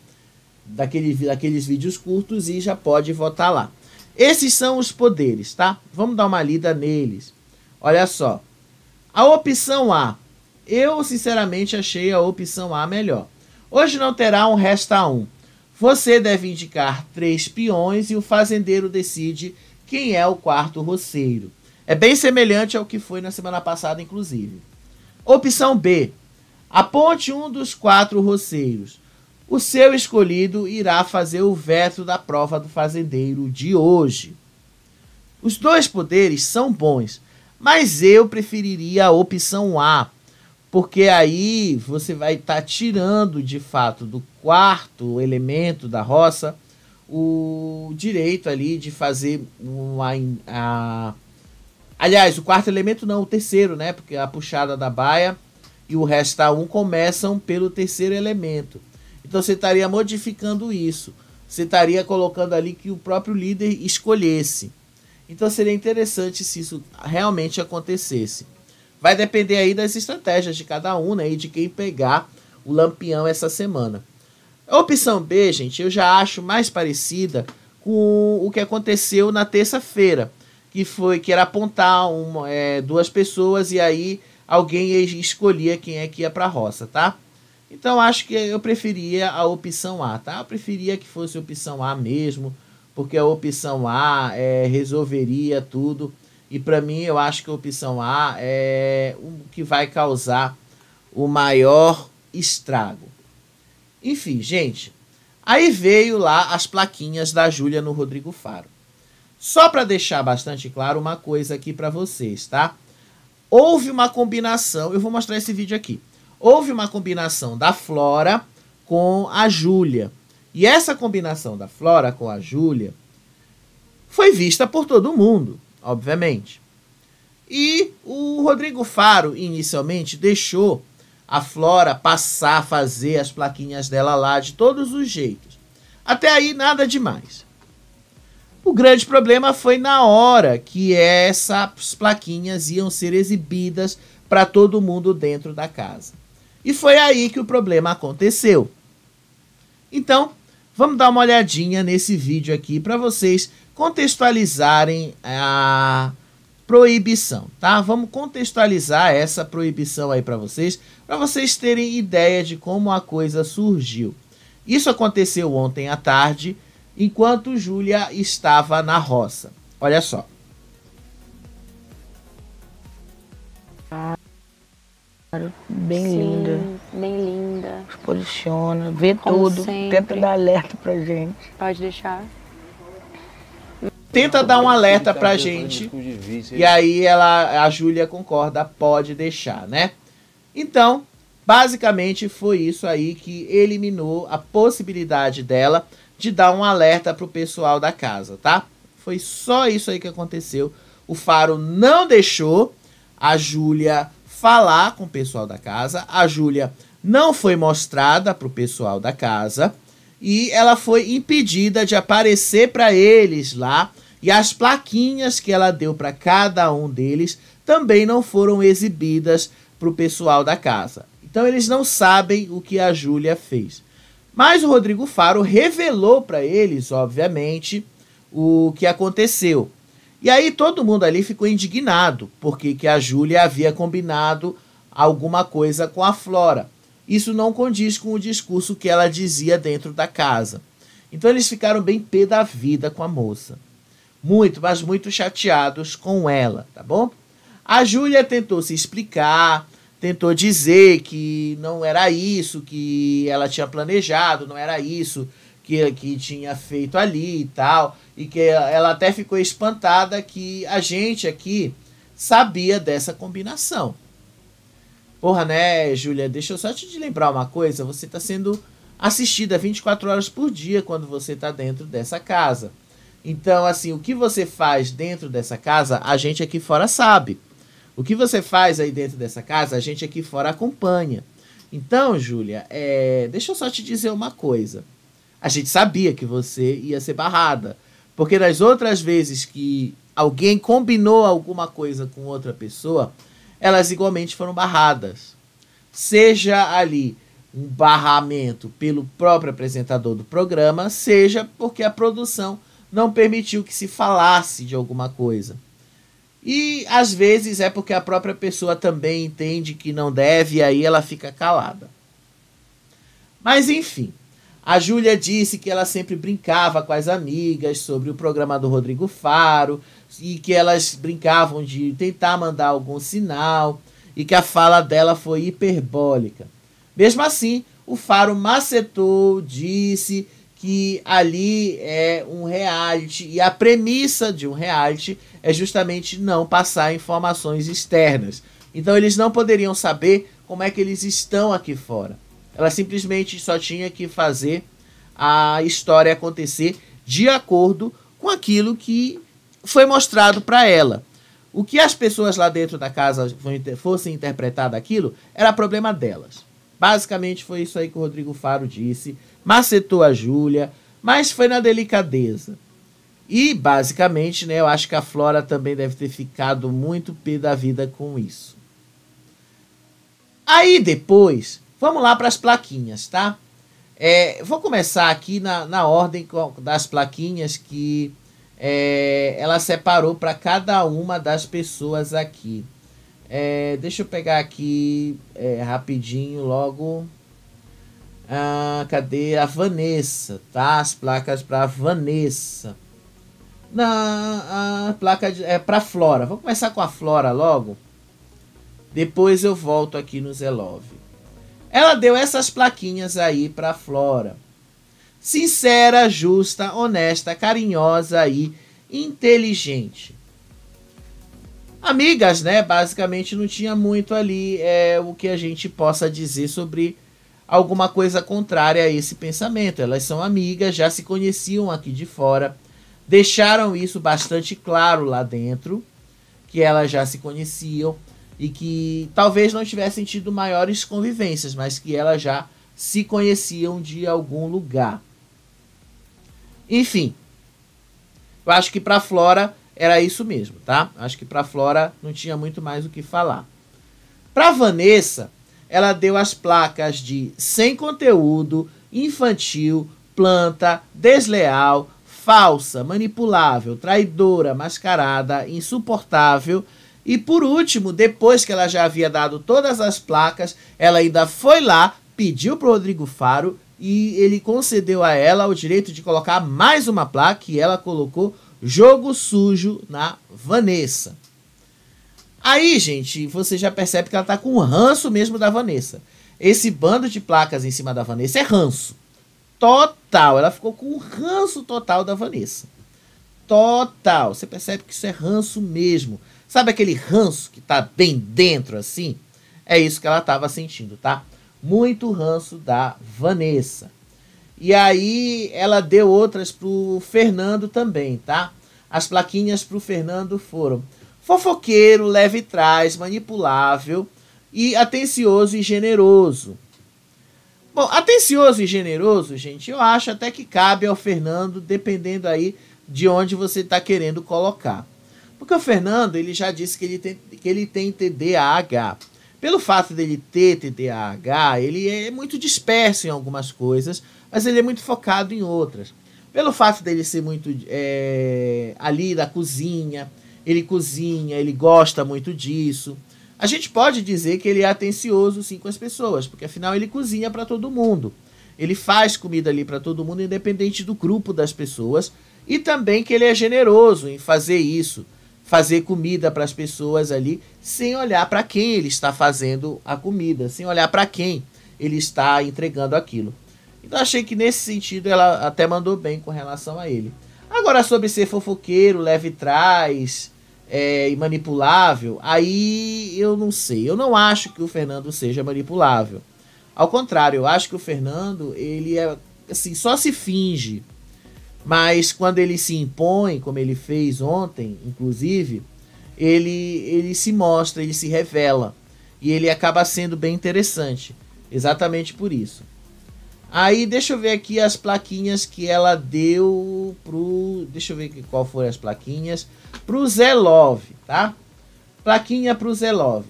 Daqueles vídeos curtos e já pode votar lá. Esses são os poderes, tá? Vamos dar uma lida neles. Olha só. A opção A. Eu, sinceramente, achei a opção A melhor. Hoje não terá um resta um. Você deve indicar 3 peões e o fazendeiro decide quem é o quarto roceiro. É bem semelhante ao que foi na semana passada, inclusive. Opção B. Aponte um dos 4 roceiros. O seu escolhido irá fazer o veto da prova do fazendeiro de hoje. Os 2 poderes são bons, mas eu preferiria a opção A, porque aí você vai estar tirando, de fato, do 4º elemento da roça o direito ali de fazer aliás, o 4º elemento não, o 3º, né? Porque a puxada da baia e o resta um começam pelo 3º elemento. Então você estaria modificando isso. Você estaria colocando ali que o próprio líder escolhesse. Então seria interessante se isso realmente acontecesse. Vai depender aí das estratégias de cada um, né? E de quem pegar o lampião essa semana. A opção B, gente, eu já acho mais parecida com o que aconteceu na terça-feira, que era apontar duas pessoas e aí alguém escolhia quem é que ia para a roça, tá? Então acho que eu preferia a opção A, tá? Eu preferia que fosse a opção A mesmo, porque a opção A resolveria tudo. E para mim eu acho que a opção A é o que vai causar o maior estrago. Enfim, gente, aí veio lá as plaquinhas da Júlia no Rodrigo Faro. Só para deixar bastante claro uma coisa aqui para vocês, tá? Houve uma combinação, eu vou mostrar esse vídeo aqui. Houve uma combinação da Flora com a Júlia. E essa combinação da Flora com a Júlia foi vista por todo mundo, obviamente. E o Rodrigo Faro, inicialmente, deixou a Flora passar a fazer as plaquinhas dela lá de todos os jeitos. Até aí, nada demais. O grande problema foi na hora que essas plaquinhas iam ser exibidas para todo mundo dentro da casa. E foi aí que o problema aconteceu. Então, vamos dar uma olhadinha nesse vídeo aqui para vocês contextualizarem a proibição, tá? Vamos contextualizar essa proibição aí para vocês terem ideia de como a coisa surgiu. Isso aconteceu ontem à tarde, enquanto Júlia estava na roça. Olha só. Bem Sim, linda. bem linda. Se posiciona, vê Como tudo, sempre. tenta dar alerta pra gente. Pode deixar. Tenta dar um alerta Tá pra fazendo gente. discurso de vício, E aí a Júlia concorda, pode deixar, né? Então, basicamente foi isso aí que eliminou a possibilidade dela de dar um alerta pro pessoal da casa, tá? Foi só isso aí que aconteceu. O Faro não deixou a Júlia falar com o pessoal da casa. A Júlia não foi mostrada pro pessoal da casa e ela foi impedida de aparecer para eles lá. E as plaquinhas que ela deu para cada um deles também não foram exibidas para o pessoal da casa. Então eles não sabem o que a Júlia fez. Mas o Rodrigo Faro revelou para eles, obviamente, o que aconteceu. E aí todo mundo ali ficou indignado, porque que a Júlia havia combinado alguma coisa com a Flora. Isso não condiz com o discurso que ela dizia dentro da casa. Então eles ficaram bem pé da vida com a moça. Muito, mas muito chateados com ela, tá bom? A Júlia tentou se explicar, tentou dizer que não era isso que ela tinha planejado, não era isso que tinha feito ali e tal, e que ela até ficou espantada que a gente aqui sabia dessa combinação. Porra, né, Júlia? Deixa eu só te lembrar uma coisa, você está sendo assistida 24 horas por dia quando você está dentro dessa casa. Então, assim, o que você faz dentro dessa casa, a gente aqui fora sabe. O que você faz aí dentro dessa casa, a gente aqui fora acompanha. Então, Júlia, deixa eu só te dizer uma coisa. A gente sabia que você ia ser barrada. Porque nas outras vezes que alguém combinou alguma coisa com outra pessoa, elas igualmente foram barradas. Seja ali um barramento pelo próprio apresentador do programa, seja porque a produção não permitiu que se falasse de alguma coisa. E às vezes é porque a própria pessoa também entende que não deve e aí ela fica calada. Mas enfim, a Júlia disse que ela sempre brincava com as amigas sobre o programa do Rodrigo Faro e que elas brincavam de tentar mandar algum sinal e que a fala dela foi hiperbólica. Mesmo assim, o Faro macetou, disse que ali é um reality e a premissa de um reality é justamente não passar informações externas. Então eles não poderiam saber como é que eles estão aqui fora. Ela simplesmente só tinha que fazer a história acontecer de acordo com aquilo que foi mostrado para ela. O que as pessoas lá dentro da casa fossem interpretar daquilo era problema delas. Basicamente foi isso aí que o Rodrigo Faro disse, macetou a Júlia, mas foi na delicadeza. E basicamente, né, eu acho que a Flora também deve ter ficado muito pé da vida com isso. Aí depois, vamos lá para as plaquinhas, tá? Vou começar aqui na ordem das plaquinhas que ela separou para cada uma das pessoas aqui. Deixa eu pegar aqui rapidinho logo. Cadê a Vanessa? Tá? As placas para Vanessa. A placa para Flora. Vou começar com a Flora logo. Depois eu volto aqui no Zelov. Ela deu essas plaquinhas aí para Flora. Sincera, justa, honesta, carinhosa e inteligente. Amigas, né? Basicamente não tinha muito ali o que a gente possa dizer sobre alguma coisa contrária a esse pensamento. Elas são amigas, já se conheciam aqui de fora. Deixaram isso bastante claro lá dentro, que elas já se conheciam e que talvez não tivessem tido maiores convivências, mas que elas já se conheciam de algum lugar. Enfim, eu acho que para Flora era isso mesmo, tá? Acho que para Flora não tinha muito mais o que falar. Para Vanessa, ela deu as placas de sem conteúdo, infantil, planta, desleal, falsa, manipulável, traidora, mascarada, insuportável. E por último, depois que ela já havia dado todas as placas, ela ainda foi lá, pediu para o Rodrigo Faro e ele concedeu a ela o direito de colocar mais uma placa e ela colocou jogo sujo na Vanessa. Aí, gente, você já percebe que ela tá com ranço mesmo da Vanessa. Esse bando de placas em cima da Vanessa é ranço. Total. Ela ficou com ranço total da Vanessa. Total. Você percebe que isso é ranço mesmo. Sabe aquele ranço que tá bem dentro assim? É isso que ela tava sentindo, tá? Muito ranço da Vanessa. E aí ela deu outras pro Fernando também, tá? As plaquinhas pro Fernando foram fofoqueiro, leve trás, manipulável e atencioso e generoso. Bom, atencioso e generoso, gente, eu acho até que cabe ao Fernando, dependendo aí de onde você está querendo colocar. Porque o Fernando, ele já disse que ele tem TDAH. Pelo fato dele ter TDAH, ele é muito disperso em algumas coisas, mas ele é muito focado em outras. Pelo fato dele ser muito ali da cozinha, ele gosta muito disso. A gente pode dizer que ele é atencioso sim com as pessoas, porque afinal ele cozinha para todo mundo. Ele faz comida ali para todo mundo, independente do grupo das pessoas. E também que ele é generoso em fazer isso, fazer comida para as pessoas ali, sem olhar para quem ele está fazendo a comida, sem olhar para quem ele está entregando aquilo. Então achei que nesse sentido ela até mandou bem com relação a ele. Agora sobre ser fofoqueiro, leve trás e manipulável, aí eu não sei. Eu não acho que o Fernando seja manipulável. Ao contrário, eu acho que o Fernando, ele é assim, só se finge. Mas quando ele se impõe, como ele fez ontem, inclusive, ele se mostra, ele se revela. E ele acaba sendo bem interessante. Exatamente por isso. Aí, deixa eu ver aqui as plaquinhas que ela deu pro... Deixa eu ver qual foram as plaquinhas. Pro Zelov, tá? Plaquinha pro Zelov.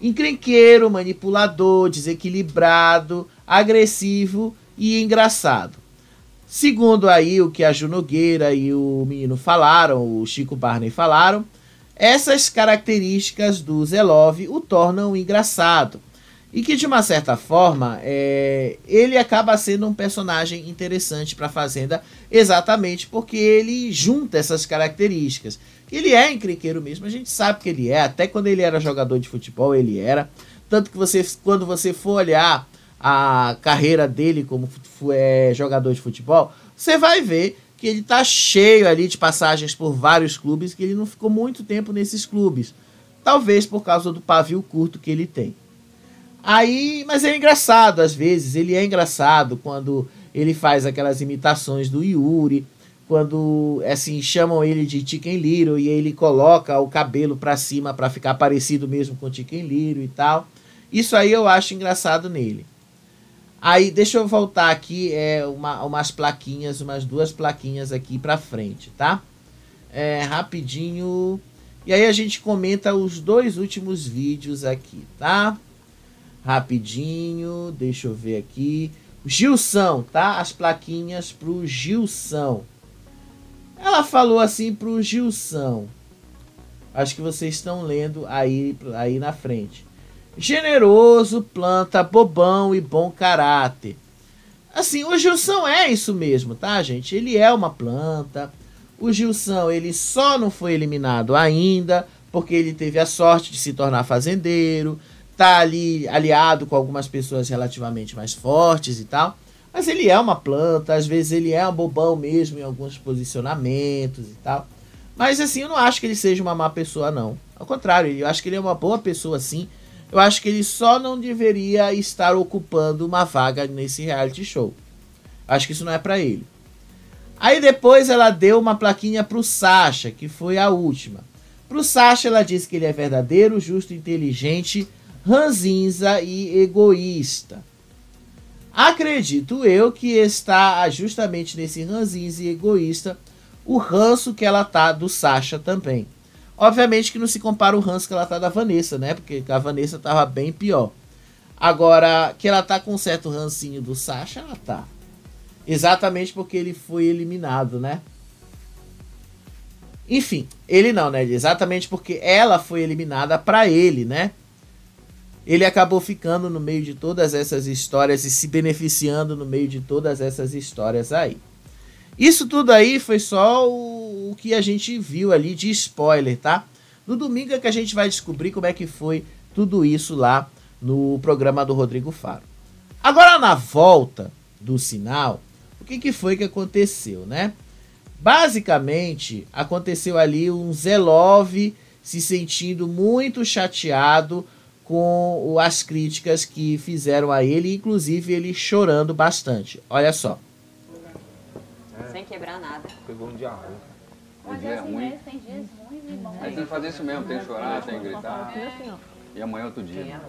Encrenqueiro, manipulador, desequilibrado, agressivo e engraçado. Segundo aí o que a Ju Nogueira e o menino falaram, o Chico Barney falaram, essas características do Zelov o tornam engraçado. E que de uma certa forma, ele acaba sendo um personagem interessante para a Fazenda, exatamente porque ele junta essas características. Ele é encrenqueiro mesmo, a gente sabe que ele é, até quando ele era jogador de futebol ele era. Tanto que quando você for olhar a carreira dele como jogador de futebol, você vai ver que ele tá cheio ali de passagens por vários clubes, que ele não ficou muito tempo nesses clubes. Talvez por causa do pavio curto que ele tem. Aí, mas é engraçado às vezes, ele é engraçado quando ele faz aquelas imitações do Yuri, quando assim chamam ele de Chicken Little e ele coloca o cabelo pra cima pra ficar parecido mesmo com Chicken Little e tal. Isso aí eu acho engraçado nele. Aí, deixa eu voltar aqui, umas plaquinhas, umas duas plaquinhas aqui pra frente, tá? Rapidinho. E aí a gente comenta os dois últimos vídeos aqui, tá? Rapidinho, deixa eu ver aqui. Gilson, tá? As plaquinhas pro Gilson. Ela falou assim pro Gilson. Acho que vocês estão lendo aí na frente. Generoso, planta, bobão e bom caráter. Assim, o Gilson é isso mesmo, tá, gente? Ele é uma planta. O Gilson, ele só não foi eliminado ainda, porque ele teve a sorte de se tornar fazendeiro, tá ali aliado com algumas pessoas relativamente mais fortes e tal. Mas ele é uma planta, às vezes ele é um bobão mesmo em alguns posicionamentos e tal. Mas assim, eu não acho que ele seja uma má pessoa, não. Ao contrário, eu acho que ele é uma boa pessoa, sim. Eu acho que ele só não deveria estar ocupando uma vaga nesse reality show. Acho que isso não é pra ele. Aí depois ela deu uma plaquinha pro Sasha, que foi a última. Pro Sasha ela disse que ele é verdadeiro, justo, inteligente, ranzinza e egoísta. Acredito eu que está justamente nesse ranzinza e egoísta o ranço que ela tá do Sasha também. Obviamente que não se compara o ranço que ela tá da Vanessa, né? Porque a Vanessa tava bem pior. Agora, que ela tá com um certo rancinho do Sasha, ela tá. Exatamente porque ele foi eliminado, né? Enfim, ele não, né? Exatamente porque ela foi eliminada pra ele, né? Ele acabou ficando no meio de todas essas histórias e se beneficiando no meio de todas essas histórias aí. Isso tudo aí foi só o que a gente viu ali de spoiler, tá? No domingo é que a gente vai descobrir como é que foi tudo isso lá no programa do Rodrigo Faro. Agora, na volta do sinal, o que foi que aconteceu, né? Basicamente, aconteceu ali um Zé Love se sentindo muito chateado com as críticas que fizeram a ele, inclusive ele chorando bastante. Olha só. Sem quebrar nada. Pegou um dia ruim. Mas é ruim. Tem dias ruins e bons. Aí tem que fazer isso mesmo, tem que chorar, tem que gritar. E amanhã é outro dia.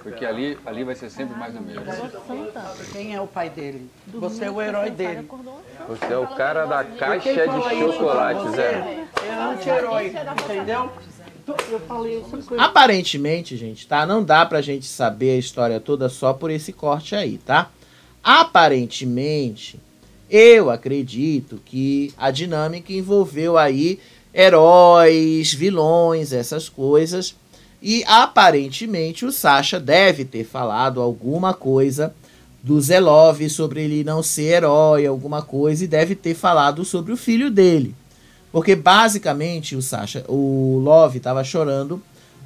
Porque ali vai ser sempre mais o mesmo. Quem é o pai dele? Você é o herói dele. Você é o cara da caixa de chocolate, Zé. É anti-herói, entendeu? Eu falei isso com ele. Aparentemente, gente, tá? Não dá pra gente saber a história toda só por esse corte aí, tá? Aparentemente, eu acredito que a dinâmica envolveu aí heróis, vilões, essas coisas. E aparentemente o Sasha deve ter falado alguma coisa do Zé Love sobre ele não ser herói, alguma coisa, e deve ter falado sobre o filho dele. Porque basicamente o Love estava chorando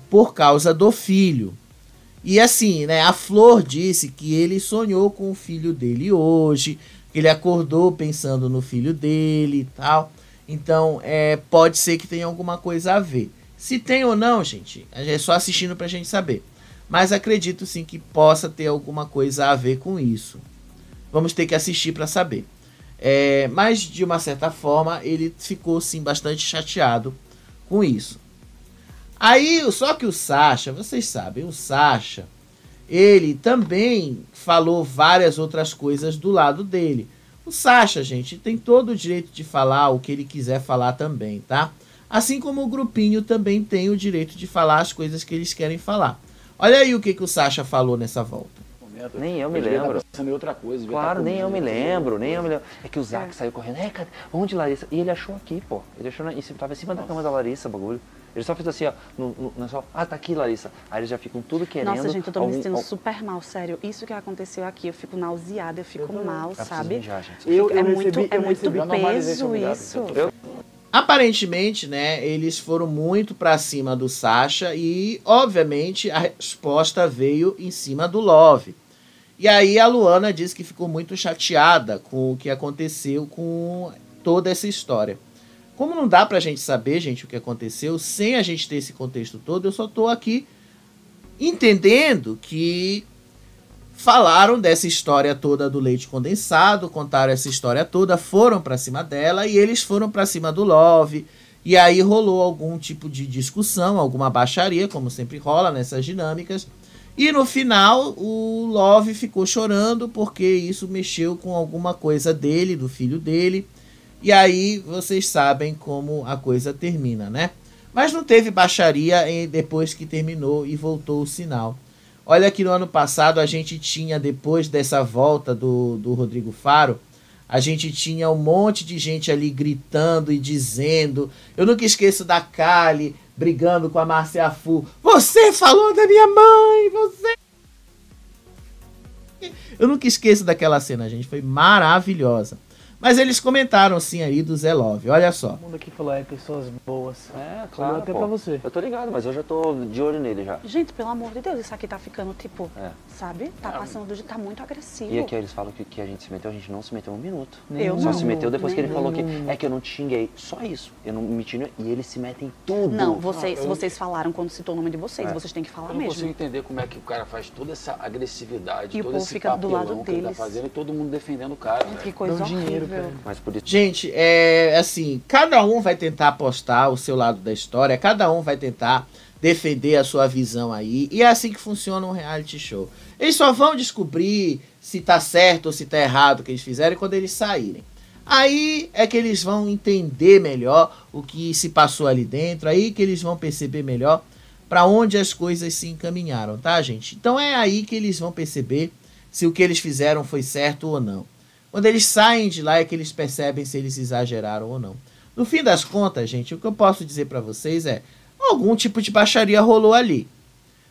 por causa do filho. E assim, né, a Flor disse que ele sonhou com o filho dele hoje, que ele acordou pensando no filho dele e tal. Então, pode ser que tenha alguma coisa a ver. Se tem ou não, gente, é só assistindo pra gente saber. Mas acredito sim que possa ter alguma coisa a ver com isso. Vamos ter que assistir pra saber. Mas, de uma certa forma, ele ficou sim bastante chateado com isso. Aí, só que o Sasha, vocês sabem, o Sasha, ele também falou várias outras coisas do lado dele. O Sasha, gente, tem todo o direito de falar o que ele quiser falar também, tá? Assim como o grupinho também tem o direito de falar as coisas que eles querem falar. Olha aí o que o Sasha falou nessa volta. Nem eu me lembro. Outra coisa, claro, nem eu me lembro, É que o Zac saiu correndo. Cadê? Onde, Larissa? E ele achou aqui, pô. Ele achou, tava em cima da cama da Larissa, o bagulho. Ele só fez assim, ó, tá aqui, Larissa. Aí eles já ficam tudo querendo. Nossa, gente, eu tô me sentindo super mal, sério. Isso que aconteceu aqui, eu fico nauseada, eu fico mal, sabe? Mijar, gente. É muito peso isso. Aparentemente, né, eles foram muito pra cima do Sasha e, obviamente, a resposta veio em cima do Love. E aí a Luana disse que ficou muito chateada com o que aconteceu com toda essa história. Como não dá pra gente saber, gente, o que aconteceu, sem a gente ter esse contexto todo, eu só tô aqui entendendo que falaram dessa história toda do leite condensado, contaram essa história toda, foram pra cima dela e eles foram pra cima do Love. E aí rolou algum tipo de discussão, alguma baixaria, como sempre rola nessas dinâmicas. E no final o Love ficou chorando porque isso mexeu com alguma coisa dele, do filho dele. E aí vocês sabem como a coisa termina, né? Mas não teve baixaria depois que terminou e voltou o sinal. Olha que no ano passado a gente tinha, depois dessa volta do Rodrigo Faro, a gente tinha um monte de gente ali gritando e dizendo. Eu nunca esqueço da Kali brigando com a Márcia Fu. Você falou da minha mãe, você... Eu nunca esqueço daquela cena, gente. Foi maravilhosa. Mas eles comentaram sim aí do Zé Love. Olha só. Todo mundo aqui falou, pessoas boas. É, claro, até pô. pra você. Eu tô ligado, mas eu já tô de olho nele já. Gente, pelo amor de Deus, isso aqui tá ficando, tipo, sabe? Tá passando do... Tá muito agressivo. E aqui eles falam que a gente se meteu, a gente não se meteu um minuto. Eu Só não. se meteu depois que ele falou que Nenhum. é que eu não te xinguei. Só isso. Eu não me xinguei e eles se metem em tudo. Não, vocês falaram quando citou o nome de vocês. Vocês têm que falar Eu não mesmo. consigo entender como é que o cara faz toda essa agressividade, E o todo povo esse fica do lado papelão que ele tá deles. fazendo e todo mundo defendendo o cara. Que coisa horrível. Mas por isso... Gente, assim, cada um vai tentar apostar o seu lado da história, cada um vai tentar defender a sua visão aí, e é assim que funciona um reality show. Eles só vão descobrir se tá certo ou se tá errado o que eles fizeram quando eles saírem. Aí é que eles vão entender melhor o que se passou ali dentro, aí que eles vão perceber melhor para onde as coisas se encaminharam, tá, gente? Então é aí que eles vão perceber se o que eles fizeram foi certo ou não. Quando eles saem de lá é que eles percebem se eles exageraram ou não. No fim das contas, gente, o que eu posso dizer para vocês é algum tipo de baixaria rolou ali.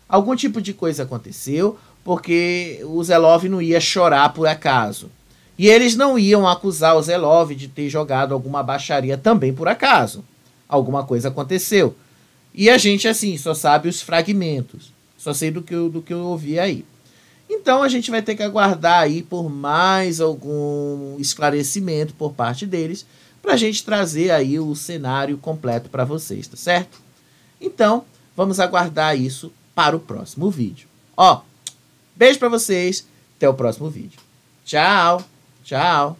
Algum tipo de coisa aconteceu, porque o Zé Love não ia chorar por acaso. E eles não iam acusar o Zé Love de ter jogado alguma baixaria também por acaso. Alguma coisa aconteceu. E a gente, assim, só sabe os fragmentos. Só sei do que eu ouvi aí. Então a gente vai ter que aguardar aí por mais algum esclarecimento por parte deles para a gente trazer aí o cenário completo para vocês, tá certo? Então vamos aguardar isso para o próximo vídeo. Ó, beijo para vocês, até o próximo vídeo. Tchau, tchau.